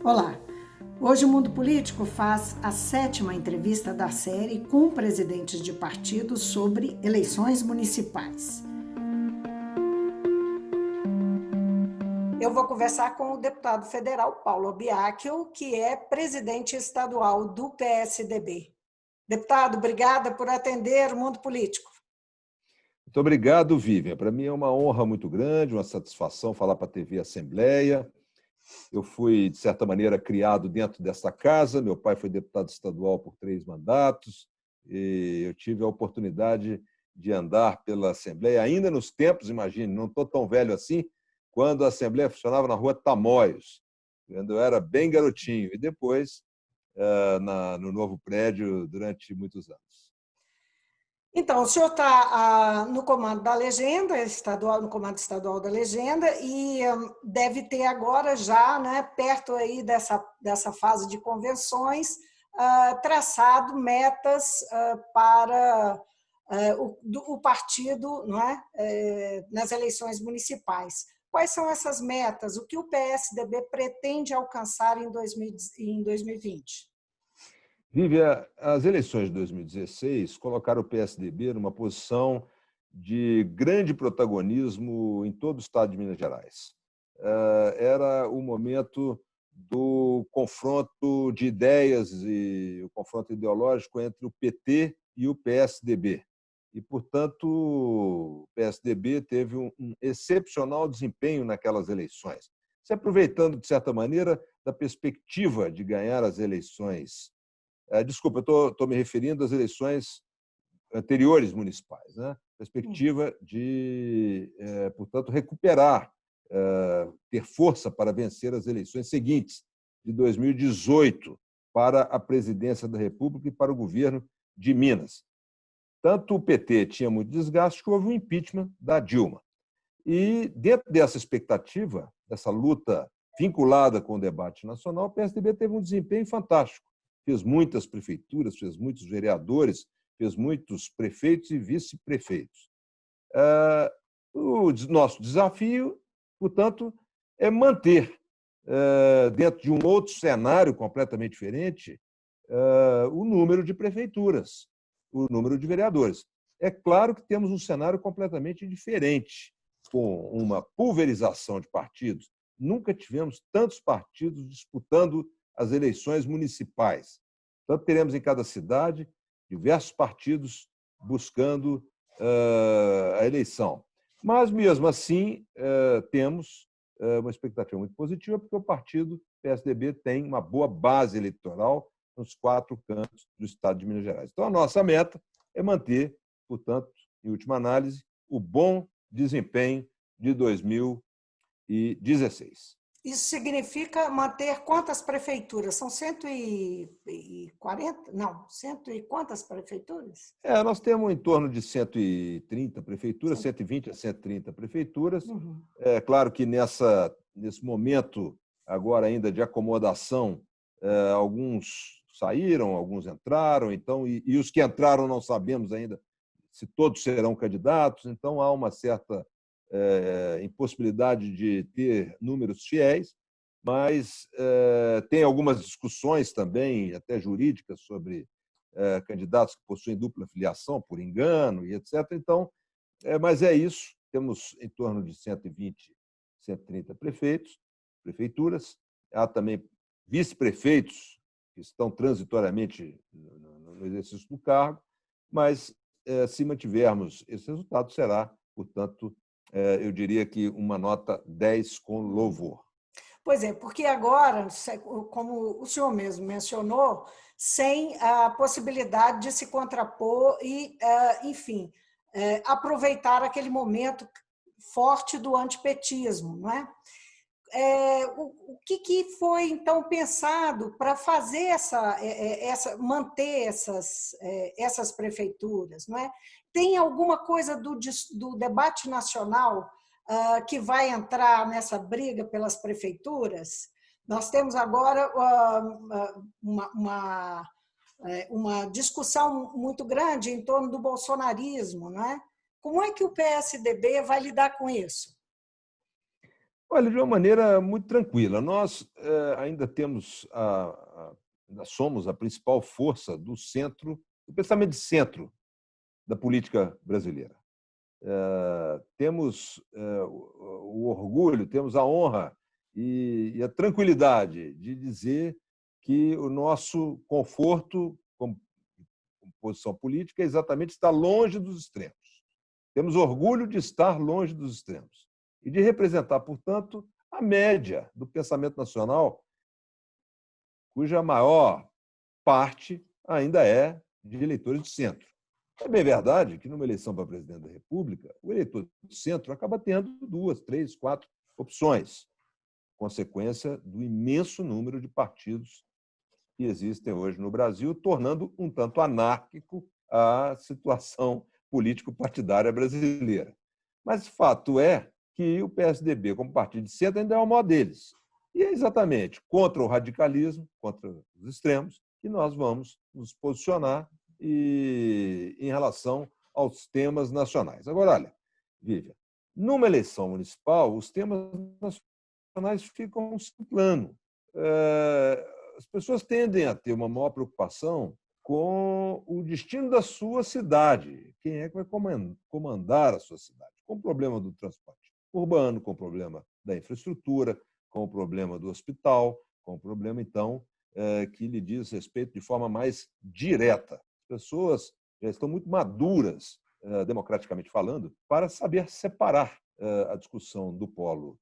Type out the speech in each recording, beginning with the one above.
Olá! Hoje o Mundo Político faz a 7ª entrevista da série com presidentes de partidos sobre eleições municipais. Eu vou conversar com o deputado federal Paulo Biacchio, que é presidente estadual do PSDB. Deputado, obrigada por atender o Mundo Político. Muito obrigado, Vivian. Para mim é uma honra muito grande, uma satisfação falar para a TV Assembleia. Eu fui, de certa maneira, criado dentro dessa casa. Meu pai foi deputado estadual por 3 mandatos e eu tive a oportunidade de andar pela Assembleia, ainda nos tempos, imagine, não estou tão velho assim, quando a Assembleia funcionava na Rua Tamoios, quando eu era bem garotinho, e depois no novo prédio durante muitos anos. Então, o senhor está no comando da legenda estadual, no comando estadual da legenda, e deve ter agora já, né, perto aí dessa fase de convenções, traçado metas para o partido, não é, nas eleições municipais. Quais são essas metas? O que o PSDB pretende alcançar em 2020? Vivian, as eleições de 2016 colocaram o PSDB numa posição de grande protagonismo em todo o estado de Minas Gerais. Era o momento do confronto de ideias e o confronto ideológico entre o PT e o PSDB. E, portanto, o PSDB teve um excepcional desempenho naquelas eleições, se aproveitando, de certa maneira, da perspectiva de ganhar as eleições. Desculpa, eu estou me referindo às eleições anteriores municipais, né? Perspectiva de, portanto, recuperar, ter força para vencer as eleições seguintes, de 2018, para a presidência da República e para o governo de Minas. Tanto o PT tinha muito desgaste que houve um impeachment da Dilma. E, dentro dessa expectativa, dessa luta vinculada com o debate nacional, o PSDB teve um desempenho fantástico. Fez muitas prefeituras, fez muitos vereadores, fez muitos prefeitos e vice-prefeitos. O nosso desafio, portanto, é manter, dentro de um outro cenário completamente diferente, o número de prefeituras, o número de vereadores. É claro que temos um cenário completamente diferente, com uma pulverização de partidos. Nunca tivemos tantos partidos disputando as eleições municipais. Então, teremos em cada cidade diversos partidos buscando a eleição. Mas, mesmo assim, temos uma expectativa muito positiva, porque o partido PSDB tem uma boa base eleitoral nos 4 cantos do estado de Minas Gerais. Então, a nossa meta é manter, portanto, em última análise, o bom desempenho de 2016. Isso significa manter quantas prefeituras? São 140? Não, cento e quantas prefeituras? Nós temos em torno de 130 prefeituras, 120 a 130 prefeituras. Uhum. É claro que nesse momento agora ainda de acomodação, alguns saíram, alguns entraram, então, e os que entraram não sabemos ainda se todos serão candidatos, então há uma certa impossibilidade de ter números fiéis, mas tem algumas discussões também, até jurídicas, sobre candidatos que possuem dupla filiação por engano e etc. Então, mas é isso, temos em torno de 120, 130 prefeituras, há também vice-prefeitos que estão transitoriamente no exercício do cargo, mas se mantivermos esse resultado, será, portanto, eu diria que uma nota 10 com louvor. Pois é, porque agora, como o senhor mesmo mencionou, sem a possibilidade de se contrapor e, enfim, aproveitar aquele momento forte do antipetismo, não é? O que foi, então, pensado para fazer manter essas prefeituras, não é? Tem alguma coisa do debate nacional que vai entrar nessa briga pelas prefeituras? Nós temos agora uma discussão muito grande em torno do bolsonarismo, não é? Como é que o PSDB vai lidar com isso? Olha, de uma maneira muito tranquila. Nós ainda ainda somos a principal força do centro, do pensamento de centro da política brasileira. Temos o orgulho, temos a honra e a tranquilidade de dizer que o nosso conforto como posição política é exatamente estar longe dos extremos. Temos orgulho de estar longe dos extremos e de representar, portanto, a média do pensamento nacional, cuja maior parte ainda é de eleitores de centro. É bem verdade que, numa eleição para presidente da República, o eleitor do centro acaba tendo 2, 3, 4 opções, consequência do imenso número de partidos que existem hoje no Brasil, tornando um tanto anárquico a situação político-partidária brasileira. Mas fato é que o PSDB, como partido de centro, ainda é o maior deles. E é exatamente contra o radicalismo, contra os extremos, que nós vamos nos posicionar em relação aos temas nacionais. Agora, olha, Vivian, numa eleição municipal, os temas nacionais ficam em segundo plano. As pessoas tendem a ter uma maior preocupação com o destino da sua cidade. Quem é que vai comandar a sua cidade? Com o problema do transporte urbano, com o problema da infraestrutura, com o problema do hospital, com o problema, então, que lhe diz respeito de forma mais direta. As pessoas já estão muito maduras, democraticamente falando, para saber separar a discussão do polo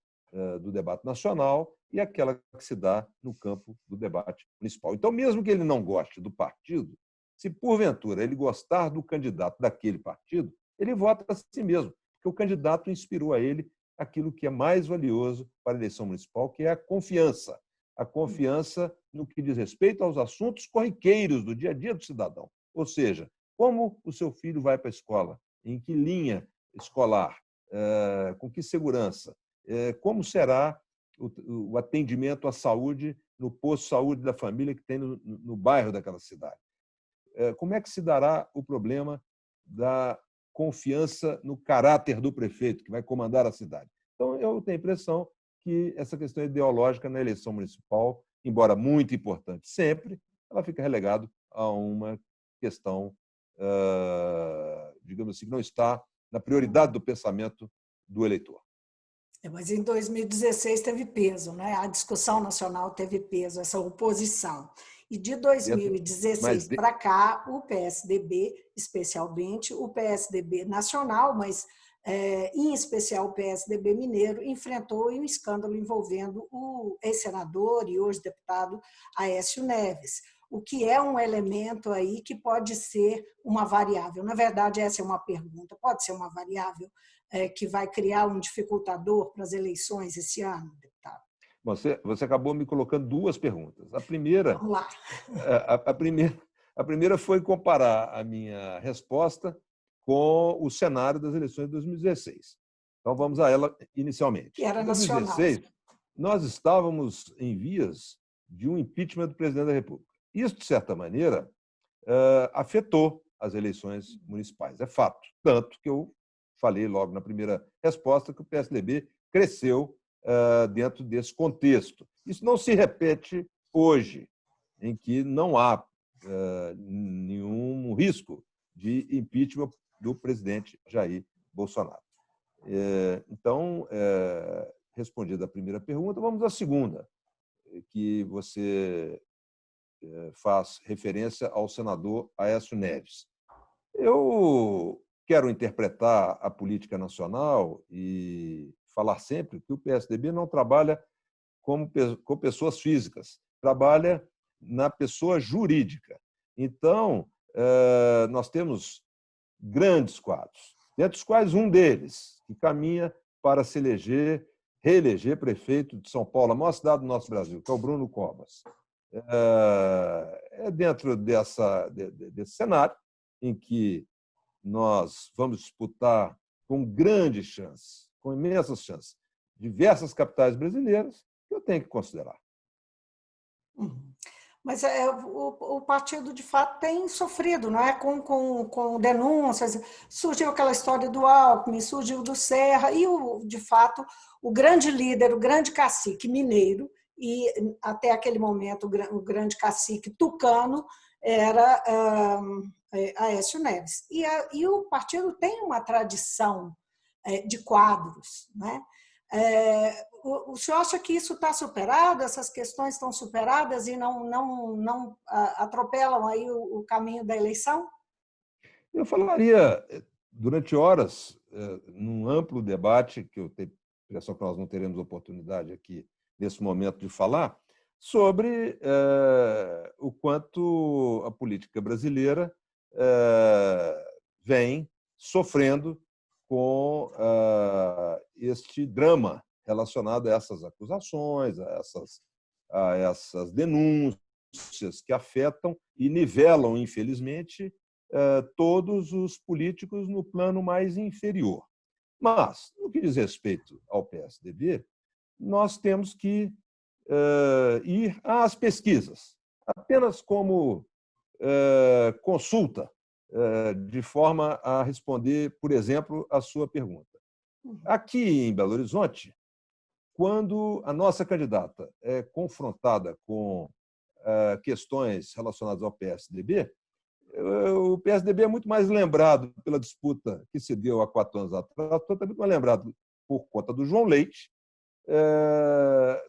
do debate nacional e aquela que se dá no campo do debate municipal. Então, mesmo que ele não goste do partido, se porventura ele gostar do candidato daquele partido, ele vota a si mesmo, porque o candidato inspirou a ele aquilo que é mais valioso para a eleição municipal, que é a confiança. A confiança no que diz respeito aos assuntos corriqueiros do dia a dia do cidadão. Ou seja, como o seu filho vai para a escola, em que linha escolar, com que segurança, como será o atendimento à saúde no posto de saúde da família que tem no bairro daquela cidade. Como é que se dará o problema da confiança no caráter do prefeito, que vai comandar a cidade? Então, eu tenho a impressão que essa questão ideológica na eleição municipal, embora muito importante sempre, ela fica relegada a uma questão, digamos assim, que não está na prioridade do pensamento do eleitor. Mas em 2016 teve peso, né? A discussão nacional teve peso, essa oposição. E de 2016 para cá, o PSDB, especialmente o PSDB nacional, mas em especial o PSDB mineiro, enfrentou um escândalo envolvendo o ex-senador e hoje deputado Aécio Neves, o que é um elemento aí que pode ser uma variável. Na verdade, essa é uma pergunta, pode ser uma variável que vai criar um dificultador para as eleições esse ano, deputado? Você acabou me colocando duas perguntas. A primeira, Vamos lá. A primeira foi comparar a minha resposta com o cenário das eleições de 2016. Então, vamos a ela inicialmente. Que era em nacional. 2016, nós estávamos em vias de um impeachment do presidente da República. Isso, de certa maneira, afetou as eleições municipais. É fato. Tanto que eu falei logo na primeira resposta que o PSDB cresceu dentro desse contexto. Isso não se repete hoje, em que não há nenhum risco de impeachment do presidente Jair Bolsonaro. Então, respondida a primeira pergunta, vamos à segunda, que você faz referência ao senador Aécio Neves. Eu quero interpretar a política nacional e falar sempre que o PSDB não trabalha com pessoas físicas, trabalha na pessoa jurídica. Então, nós temos grandes quadros, dentre os quais um deles, que caminha para se reeleger prefeito de São Paulo, a maior cidade do nosso Brasil, que é o Bruno Covas. É dentro desse cenário em que nós vamos disputar com grandes chances, com imensas chances, diversas capitais brasileiras, que eu tenho que considerar. Mas o partido, de fato, tem sofrido, não é? Com denúncias. Surgiu aquela história do Alckmin, surgiu do Serra, e, de fato, o grande líder, o grande cacique mineiro, e até aquele momento o grande cacique tucano, era Aécio Neves. E o partido tem uma tradição de quadros, né? O senhor acha que isso está superado, essas questões estão superadas e não atropelam aí o caminho da eleição? Eu falaria durante horas, num amplo debate, que eu tenho a impressão que nós não teremos oportunidade aqui nesse momento de falar, sobre o quanto a política brasileira vem sofrendo com este drama relacionado a essas acusações, a essas denúncias que afetam e nivelam, infelizmente, todos os políticos no plano mais inferior. Mas, no que diz respeito ao PSDB, nós temos que ir às pesquisas, apenas como consulta, de forma a responder, por exemplo, a sua pergunta. Aqui em Belo Horizonte, quando a nossa candidata é confrontada com questões relacionadas ao PSDB, o PSDB é muito mais lembrado pela disputa que se deu há 4 anos atrás, é muito mais lembrado por conta do João Leite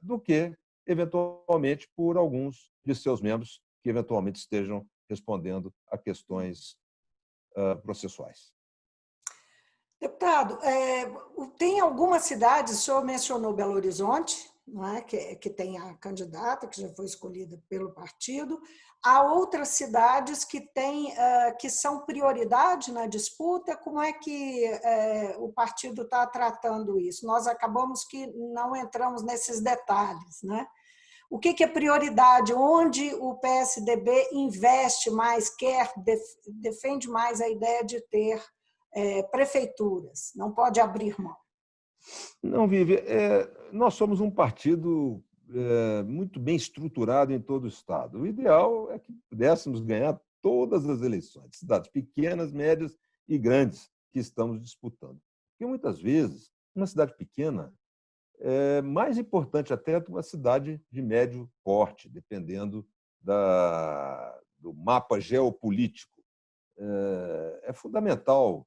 do que, eventualmente, por alguns de seus membros que, eventualmente, estejam respondendo a questões processuais. Deputado, tem algumas cidades, o senhor mencionou Belo Horizonte, não é? que tem a candidata, que já foi escolhida pelo partido. Há outras cidades que são prioridade na disputa. Como é que o partido está tratando isso? Nós acabamos que não entramos nesses detalhes, né? O que é prioridade? Onde o PSDB investe mais, defende mais a ideia de ter prefeituras? Não pode abrir mão. Não, Vivi, nós somos um partido muito bem estruturado em todo o Estado. O ideal é que pudéssemos ganhar todas as eleições, cidades pequenas, médias e grandes que estamos disputando. Porque, muitas vezes, uma cidade pequena é mais importante até do que uma cidade de médio porte, dependendo do mapa geopolítico. É fundamental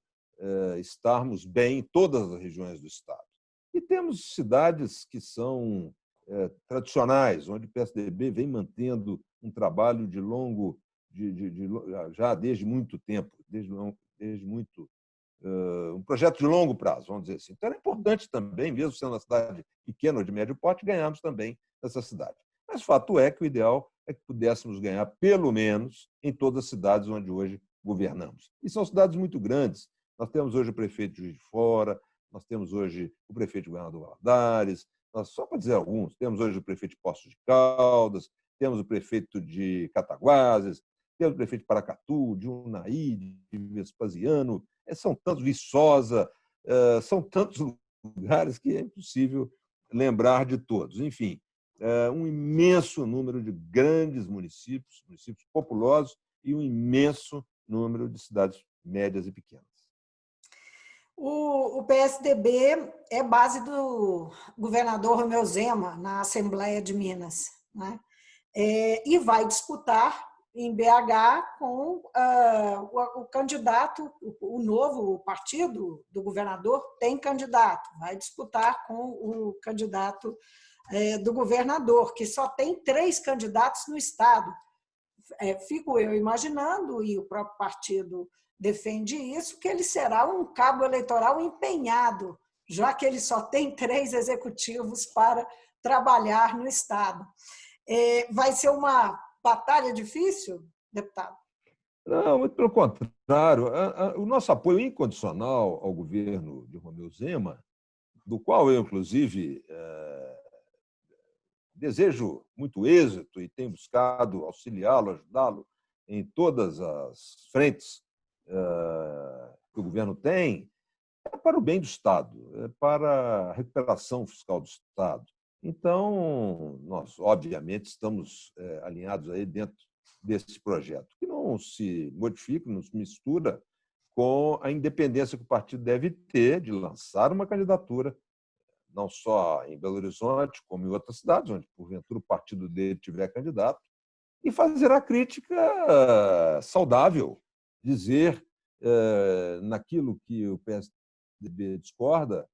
estarmos bem em todas as regiões do Estado. E temos cidades que são tradicionais, onde o PSDB vem mantendo um trabalho já desde muito tempo, desde muito um projeto de longo prazo, vamos dizer assim. Então, era importante também, mesmo sendo uma cidade pequena ou de médio porte, ganharmos também nessa cidade. Mas o fato é que o ideal é que pudéssemos ganhar, pelo menos, em todas as cidades onde hoje governamos. E são cidades muito grandes. Nós temos hoje o prefeito de Juiz de Fora, nós temos hoje o prefeito de Governador Valadares, só para dizer alguns, temos hoje o prefeito de Poços de Caldas, temos o prefeito de Cataguases, temos o prefeito de Paracatu, de Unai, de Vespasiano, são tantos, Viçosa, são tantos lugares que é impossível lembrar de todos. Enfim, um imenso número de grandes municípios, municípios populosos, e um imenso número de cidades médias e pequenas. O PSDB é base do governador Romeu Zema na Assembleia de Minas, né? E vai disputar em BH com o candidato, o novo partido do governador tem candidato, vai disputar com o candidato do governador, que só tem 3 candidatos no estado. Fico eu imaginando, e o próprio partido defende isso, que ele será um cabo eleitoral empenhado, já que ele só tem 3 executivos para trabalhar no estado. Vai ser uma batalha difícil, deputado? Não, muito pelo contrário. O nosso apoio incondicional ao governo de Romeu Zema, do qual eu, inclusive, desejo muito êxito e tenho buscado auxiliá-lo, ajudá-lo em todas as frentes que o governo tem, é para o bem do Estado, é para a recuperação fiscal do Estado. Então, nós, obviamente, estamos alinhados aí dentro desse projeto, que não se modifica, não se mistura com a independência que o partido deve ter de lançar uma candidatura, não só em Belo Horizonte, como em outras cidades, onde, porventura, o partido dele tiver candidato, e fazer a crítica saudável, dizer naquilo que o PSDB discorda,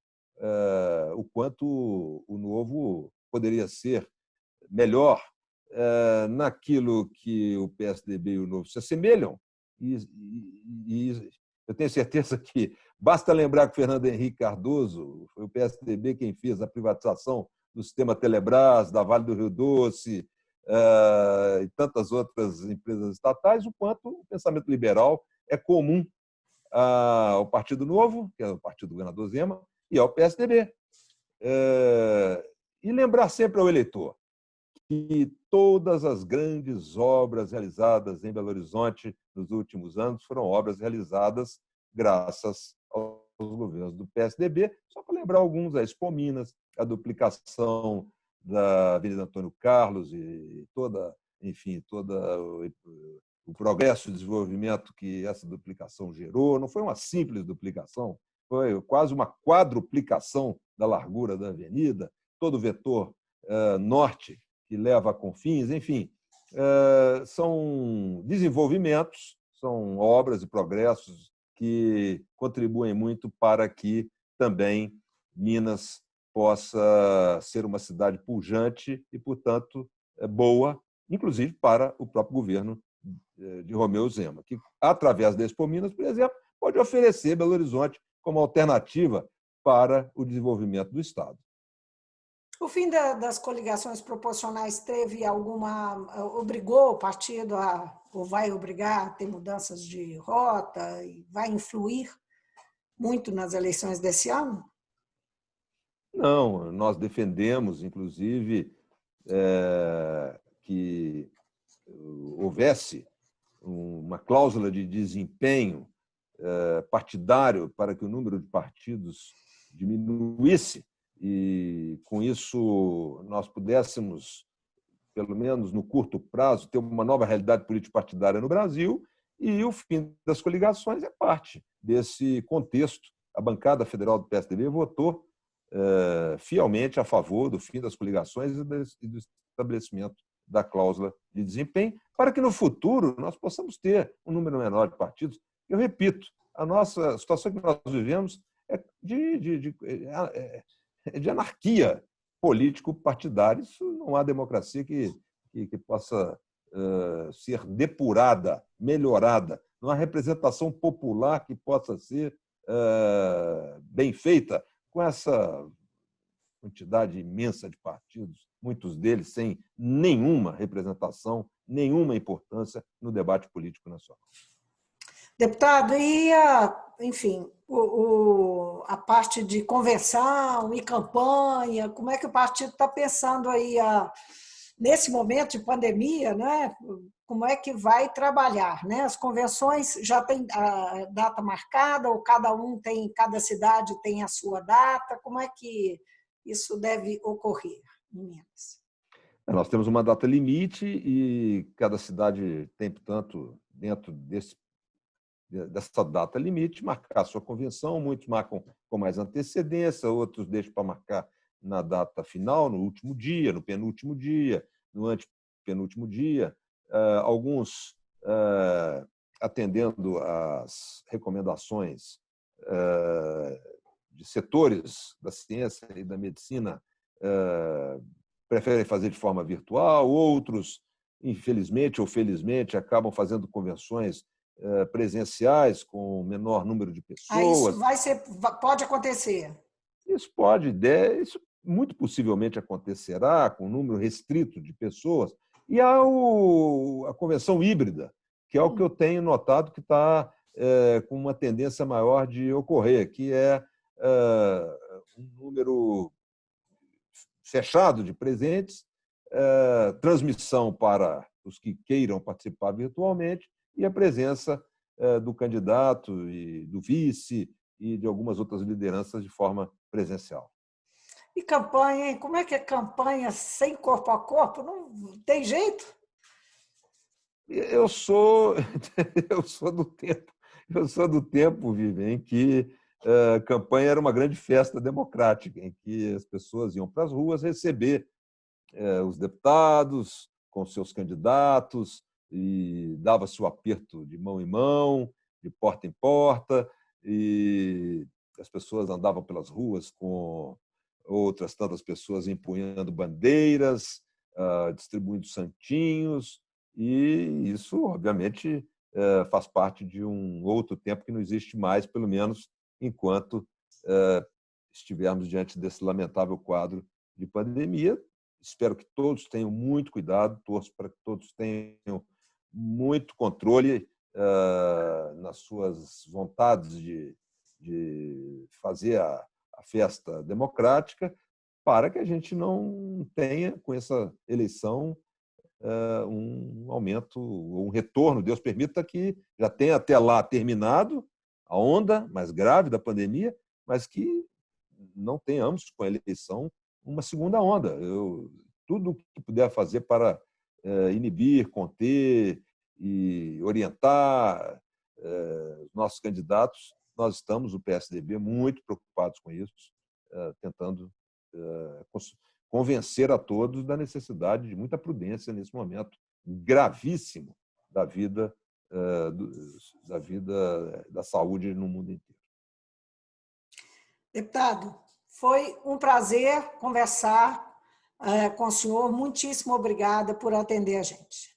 o quanto o Novo poderia ser melhor, naquilo que o PSDB e o Novo se assemelham. E eu tenho certeza que basta lembrar que Fernando Henrique Cardoso foi o PSDB quem fez a privatização do sistema Telebrás, da Vale do Rio Doce, e tantas outras empresas estatais, o quanto o pensamento liberal é comum ao Partido Novo, que é o partido do governador Zema, e ao PSDB. E lembrar sempre ao eleitor que todas as grandes obras realizadas em Belo Horizonte nos últimos anos foram obras realizadas graças aos governos do PSDB. Só para lembrar alguns, a Expo Minas, a duplicação da Avenida Antônio Carlos e enfim, todo o progresso e desenvolvimento que essa duplicação gerou. Não foi uma simples duplicação, foi quase uma quadruplicação da largura da avenida, todo o vetor norte que leva a Confins, enfim, são desenvolvimentos, são obras e progressos que contribuem muito para que também Minas possa ser uma cidade pujante e, portanto, boa, inclusive para o próprio governo de Romeu Zema, que, através da Expo Minas, por exemplo, pode oferecer Belo Horizonte como alternativa para o desenvolvimento do Estado. O fim das coligações proporcionais obrigou o partido ou vai obrigar a ter mudanças de rota e vai influir muito nas eleições desse ano? Não, nós defendemos, inclusive, que houvesse uma cláusula de desempenho partidário para que o número de partidos diminuísse e, com isso, nós pudéssemos, pelo menos no curto prazo, ter uma nova realidade político-partidária no Brasil, e o fim das coligações é parte desse contexto. A bancada federal do PSDB votou fielmente a favor do fim das coligações e do estabelecimento da cláusula de desempenho, para que no futuro nós possamos ter um número menor de partidos. Eu repito, a nossa situação que nós vivemos é de anarquia político-partidária. Isso não há democracia que possa ser depurada, melhorada. Não há representação popular que possa ser bem feita com essa quantidade imensa de partidos, muitos deles sem nenhuma representação, nenhuma importância no debate político nacional. Deputado, enfim, a parte de convenção e campanha, como é que o partido está pensando aí, nesse momento de pandemia, né? Como é que vai trabalhar, né? As convenções já têm a data marcada, ou cada cidade tem a sua data? Como é que isso deve ocorrer em Minas? Nós temos uma data limite e cada cidade tem, portanto, dentro dessa data limite, marcar a sua convenção. Muitos marcam com mais antecedência, outros deixam para marcar na data final, no último dia, no penúltimo dia, no antepenúltimo dia. Alguns atendendo às recomendações de setores da ciência e da medicina, preferem fazer de forma virtual, outros, infelizmente ou felizmente, acabam fazendo convenções presenciais com menor número de pessoas. Isso pode acontecer? Isso muito possivelmente acontecerá com um número restrito de pessoas. E há a convenção híbrida, que é o que eu tenho notado que está com uma tendência maior de ocorrer, que é um número fechado de presentes, transmissão para os que queiram participar virtualmente e a presença do candidato e do vice e de algumas outras lideranças de forma presencial. E campanha, hein? Como é que é campanha sem corpo a corpo? Não tem jeito? Eu sou, eu sou do tempo, Vivian, em que a campanha era uma grande festa democrática, em que as pessoas iam para as ruas receber os deputados com seus candidatos e dava-se o aperto de mão em mão, de porta em porta, e as pessoas andavam pelas ruas com outras tantas pessoas empunhando bandeiras, distribuindo santinhos, e isso, obviamente, faz parte de um outro tempo que não existe mais, pelo menos enquanto estivermos diante desse lamentável quadro de pandemia. Espero que todos tenham muito cuidado, torço para que todos tenham muito controle nas suas vontades de fazer a festa democrática, para que a gente não tenha, com essa eleição, um aumento, um retorno. Deus permita que já tenha até lá terminado a onda mais grave da pandemia, mas que não tenhamos com a eleição uma segunda onda. Tudo o que puder fazer para inibir, conter e orientar os nossos candidatos, nós estamos, o PSDB, muito preocupados com isso, tentando convencer a todos da necessidade de muita prudência nesse momento gravíssimo da vida da saúde no mundo inteiro. Deputado, foi um prazer conversar com o senhor. Muitíssimo obrigada por atender a gente.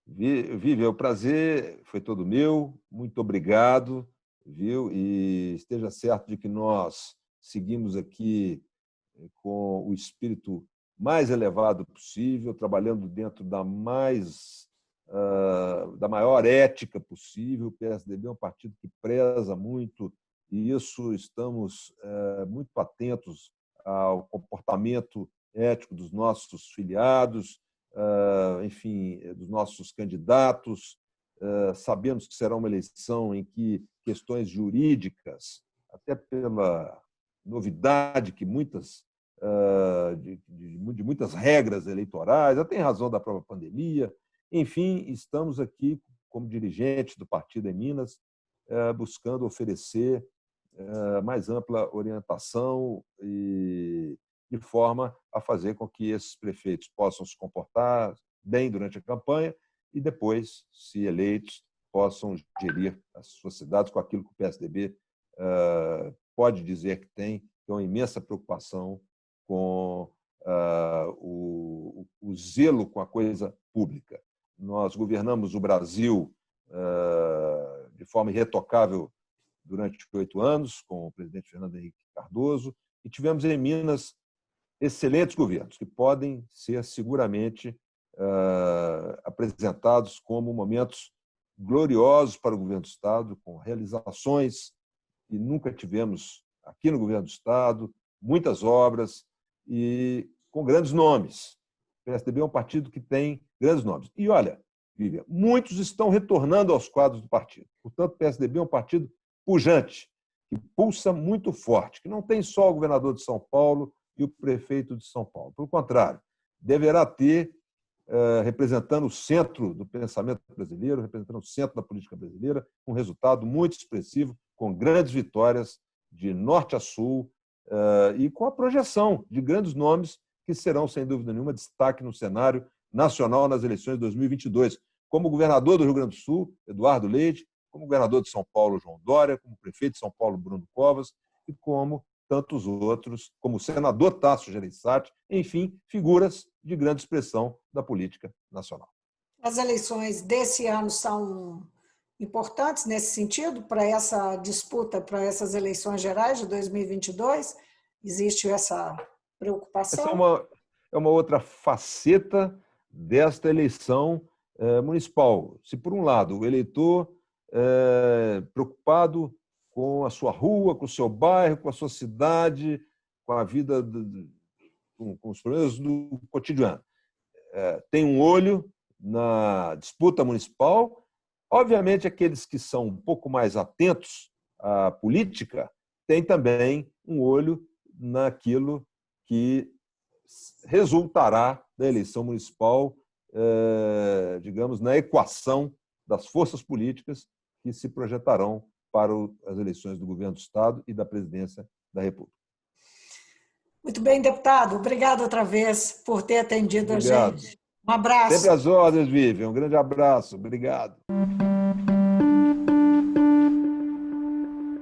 Vivian, o prazer foi todo meu. Muito obrigado, viu? E esteja certo de que nós seguimos aqui com o espírito mais elevado possível, trabalhando dentro da maior ética possível. O PSDB é um partido que preza muito e isso, estamos muito atentos ao comportamento ético dos nossos filiados, enfim, dos nossos candidatos. Sabemos que será uma eleição em que questões jurídicas, até pela novidade que de muitas regras eleitorais, até em razão da própria pandemia. Enfim, estamos aqui, como dirigentes do partido em Minas, buscando oferecer mais ampla orientação e de forma a fazer com que esses prefeitos possam se comportar bem durante a campanha e depois, se eleitos, possam gerir as suas cidades com aquilo que o PSDB pode dizer que tem uma imensa preocupação com o zelo com a coisa pública. Nós governamos o Brasil de forma irretocável durante 8 anos, com o presidente Fernando Henrique Cardoso, e tivemos em Minas excelentes governos, que podem ser seguramente apresentados como momentos gloriosos para o governo do Estado, com realizações que nunca tivemos aqui no governo do Estado, muitas obras e com grandes nomes. O PSDB é um partido que tem grandes nomes. E olha, Vivian, muitos estão retornando aos quadros do partido. Portanto, o PSDB é um partido pujante, que pulsa muito forte, que não tem só o governador de São Paulo e o prefeito de São Paulo. Pelo contrário, deverá ter, representando o centro do pensamento brasileiro, representando o centro da política brasileira, um resultado muito expressivo, com grandes vitórias de norte a sul e com a projeção de grandes nomes que serão, sem dúvida nenhuma, destaque no cenário nacional nas eleições de 2022, como o governador do Rio Grande do Sul, Eduardo Leite, como o governador de São Paulo, João Dória, como o prefeito de São Paulo, Bruno Covas, e como tantos outros, como o senador Tasso Gereissati, enfim, figuras de grande expressão da política nacional. As eleições desse ano são importantes nesse sentido, para essa disputa, para essas eleições gerais de 2022? Existe essa preocupação? Essa é uma outra faceta desta eleição municipal. Se, por um lado, o eleitor preocupado com a sua rua, com o seu bairro, com a sua cidade, com a vida, com os problemas do cotidiano, tem um olho na disputa municipal. Obviamente, aqueles que são um pouco mais atentos à política têm também um olho naquilo que resultará da eleição municipal, digamos, na equação das forças políticas que se projetarão para as eleições do governo do Estado e da presidência da República. Muito bem, deputado. Obrigado outra vez por ter atendido Obrigado. a gente. Um abraço. Sempre às ordens, Vivian. Um grande abraço. Obrigado.